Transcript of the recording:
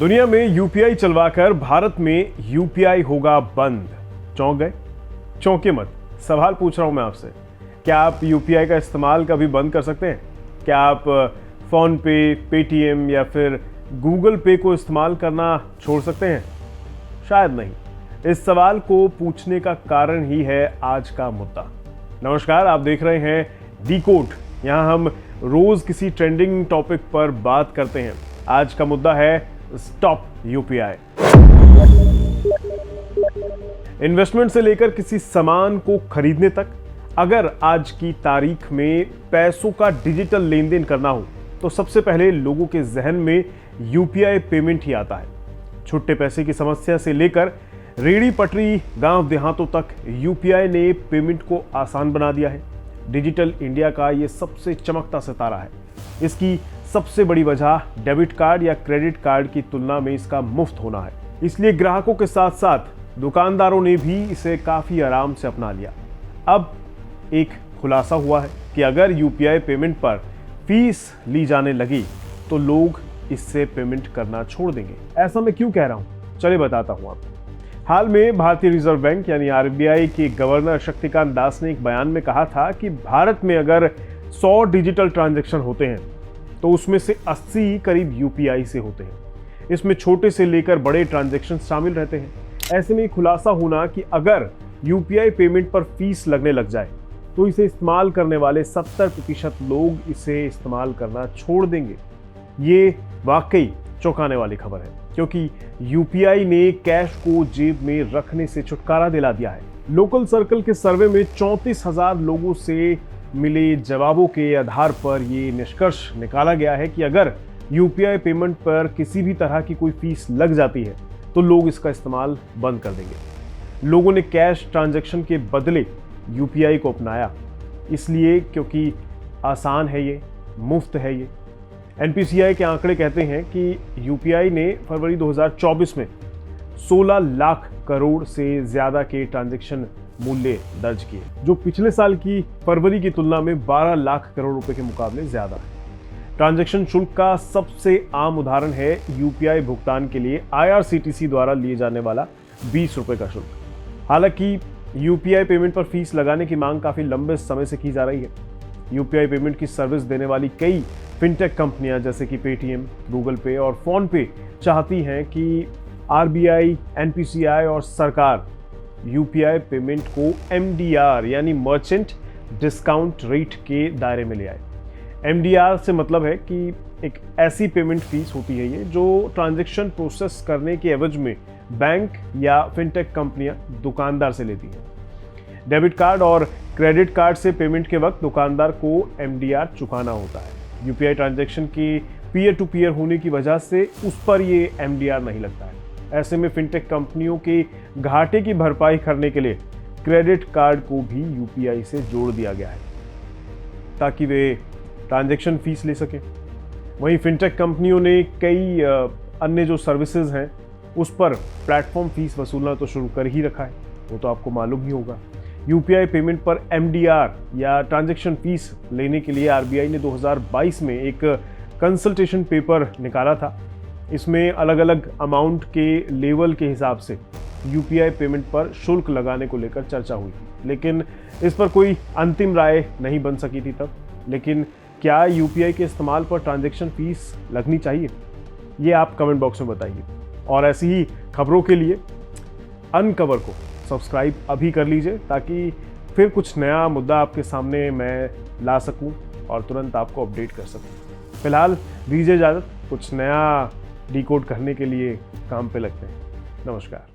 दुनिया में यूपीआई चलवाकर भारत में यूपीआई होगा बंद। चौंक गए? चौंके मत, सवाल पूछ रहा हूं मैं आपसे। क्या आप यूपीआई का इस्तेमाल कभी बंद कर सकते हैं? क्या आप फोन पे, पेटीएम या फिर गूगल पे को इस्तेमाल करना छोड़ सकते हैं? शायद नहीं। इस सवाल को पूछने का कारण ही है आज का मुद्दा। नमस्कार, आप देख रहे हैं डिकोड। यहां हम रोज किसी ट्रेंडिंग टॉपिक पर बात करते हैं। आज का मुद्दा है स्टॉप यूपीआई। इन्वेस्टमेंट से लेकर किसी सामान को खरीदने तक, अगर आज की तारीख में पैसों का डिजिटल लेन देन करना हो तो सबसे पहले लोगों के जहन में यूपीआई पेमेंट ही आता है। छुट्टे पैसे की समस्या से लेकर रेड़ी पटरी गांव देहातों तक यूपीआई ने पेमेंट को आसान बना दिया है। डिजिटल इंडिया का ये सबसे चमकता सितारा है। इसकी सबसे बड़ी वजह डेबिट कार्ड या क्रेडिट कार्ड की तुलना में इसका मुफ्त होना है। इसलिए ग्राहकों के साथ साथ दुकानदारों ने भी इसे काफी आराम से अपना लिया। अब एक खुलासा हुआ है कि अगर यूपीआई पेमेंट पर फीस ली जाने लगी तो लोग इससे पेमेंट करना छोड़ देंगे। ऐसा मैं क्यों कह रहा हूं, चलिए बताता हूं आपको। हाल में भारतीय रिजर्व बैंक यानी आरबीआई के गवर्नर शक्तिकांत दास ने एक बयान में कहा था कि भारत में अगर 100 डिजिटल ट्रांजैक्शन होते हैं तो उसमें से 80 करीब यूपीआई से होते हैं। इसमें छोटे से लेकर बड़े ट्रांजैक्शन शामिल रहते हैं। ऐसे में खुलासा होना कि अगर यूपीआई पेमेंट पर फीस लगने लग जाए तो इसे इस्तेमाल करने वाले 70% लोग इसे इस्तेमाल करना छोड़ देंगे। ये वाकई चौंकाने वाली खबर है, क्योंकि यूपीआई ने कैश को जेब में रखने से छुटकारा दिला दिया है। लोकल सर्कल के सर्वे में 34,000 लोगों से मिले जवाबों के आधार पर यह निष्कर्ष निकाला गया है कि अगर यूपीआई पेमेंट पर किसी भी तरह की कोई फीस लग जाती है तो लोग इसका इस्तेमाल बंद कर देंगे। लोगों ने कैश ट्रांजैक्शन के बदले यूपीआई को अपनाया, इसलिए क्योंकि आसान है, ये मुफ्त है। ये एनपीसीआई के आंकड़े कहते हैं कि यूपीआई ने फरवरी 2024 में 16 लाख करोड़ से ज्यादा के ट्रांजैक्शन मूल्य दर्ज किए, जो पिछले साल की फरवरी की तुलना में 12 लाख करोड़ रुपए के मुकाबले ज्यादा है। ट्रांजैक्शन शुल्क का सबसे आम उदाहरण है यूपीआई भुगतान के लिए आईआरसीटीसी द्वारा लिए जाने वाला 20 रुपए का शुल्क। हालांकि यूपीआई पेमेंट पर फीस लगाने की मांग काफी लंबे समय से की जा रही है। यूपीआई पेमेंट की सर्विस देने वाली कई फिनटेक कंपनियां जैसे कि पेटीएम, गूगल पे और फोन पे चाहती हैं कि आरबीआई, एनपीसीआई और सरकार यूपीआई पेमेंट को एमडीआर यानी मर्चेंट डिस्काउंट रेट के दायरे में ले आए। एमडीआर से मतलब है कि एक ऐसी पेमेंट फीस होती है ये जो ट्रांजैक्शन प्रोसेस करने के एवज में बैंक या फिनटेक कंपनियां दुकानदार से लेती हैं। डेबिट कार्ड और क्रेडिट कार्ड से पेमेंट के वक्त दुकानदार को एमडीआर चुकाना होता है। यूपीआई ट्रांजैक्शन के पीयर टू पीयर होने की वजह से उस पर ये एमडीआर नहीं लगता है। ऐसे में फिनटेक कंपनियों के घाटे की भरपाई करने के लिए क्रेडिट कार्ड को भी यूपीआई से जोड़ दिया गया है ताकि वे ट्रांजैक्शन फीस ले सकें। वहीं फिनटेक कंपनियों ने कई अन्य जो सर्विसेज हैं उस पर प्लेटफॉर्म फीस वसूलना तो शुरू कर ही रखा है, वो तो आपको मालूम ही होगा। यूपीआई पेमेंट पर एमडीआर या ट्रांजैक्शन फीस लेने के लिए आरबीआई ने 2022 में एक कंसल्टेशन पेपर निकाला था। इसमें अलग अलग अमाउंट के लेवल के हिसाब से यूपीआई पेमेंट पर शुल्क लगाने को लेकर चर्चा हुई, लेकिन इस पर कोई अंतिम राय नहीं बन सकी थी तब। लेकिन क्या यूपीआई के इस्तेमाल पर ट्रांजैक्शन फीस लगनी चाहिए, ये आप कमेंट बॉक्स में बताइए। और ऐसी ही खबरों के लिए अनकवर को सब्सक्राइब अभी कर लीजिए ताकि फिर कुछ नया मुद्दा आपके सामने मैं ला सकूं और तुरंत आपको अपडेट कर सकूं। फिलहाल दीजिए इजाज़त, कुछ नया डिकोड करने के लिए काम पे लगते हैं। नमस्कार।